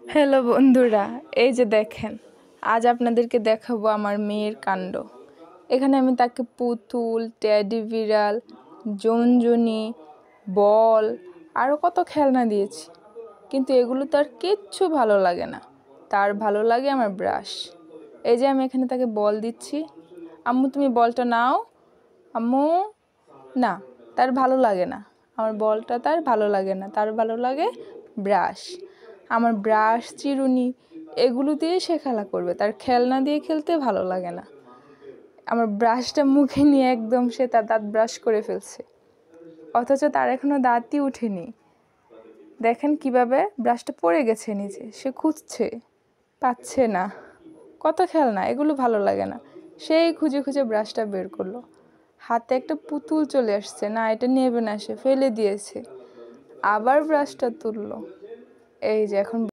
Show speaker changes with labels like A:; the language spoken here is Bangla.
A: হ্যালো বন্ধুরা, এই যে দেখেন, আজ আপনাদেরকে দেখাবো আমার মেয়ের কাণ্ড। এখানে আমি তাকে পুতুল, টেডি বিড়াল, জুনজুনি, বল আরও কত খেলনা দিয়েছি, কিন্তু এগুলো তার কিচ্ছু ভালো লাগে না। তার ভালো লাগে আমার ব্রাশ। এই যে আমি এখানে তাকে বল দিচ্ছি, আম্মু তুমি বলটা নাও। আম্মু না, তার ভালো লাগে না আমার বলটা, তার ভালো লাগে না, তার ভালো লাগে ব্রাশ। আমার ব্রাশ, চিরুনি এগুলো দিয়ে সে খেলা করবে, তার খেলনা দিয়ে খেলতে ভালো লাগে না। আমার ব্রাশটা মুখে নিয়ে একদম সে তার দাঁত ব্রাশ করে ফেলছে, অথচ তার এখনো দাঁতই উঠেনি। দেখেন কিভাবে ব্রাশটা পড়ে গেছে নিচে, সে খুঁজছে, পাচ্ছে না। কত খেলনা, এগুলো ভালো লাগে না। সেই খুঁজে খুঁজে ব্রাশটা বের করলো, হাতে একটা পুতুল চলে আসছে, না এটা নেবে না, সে ফেলে দিয়েছে। আবার ব্রাশটা তুললো, এই যে এখন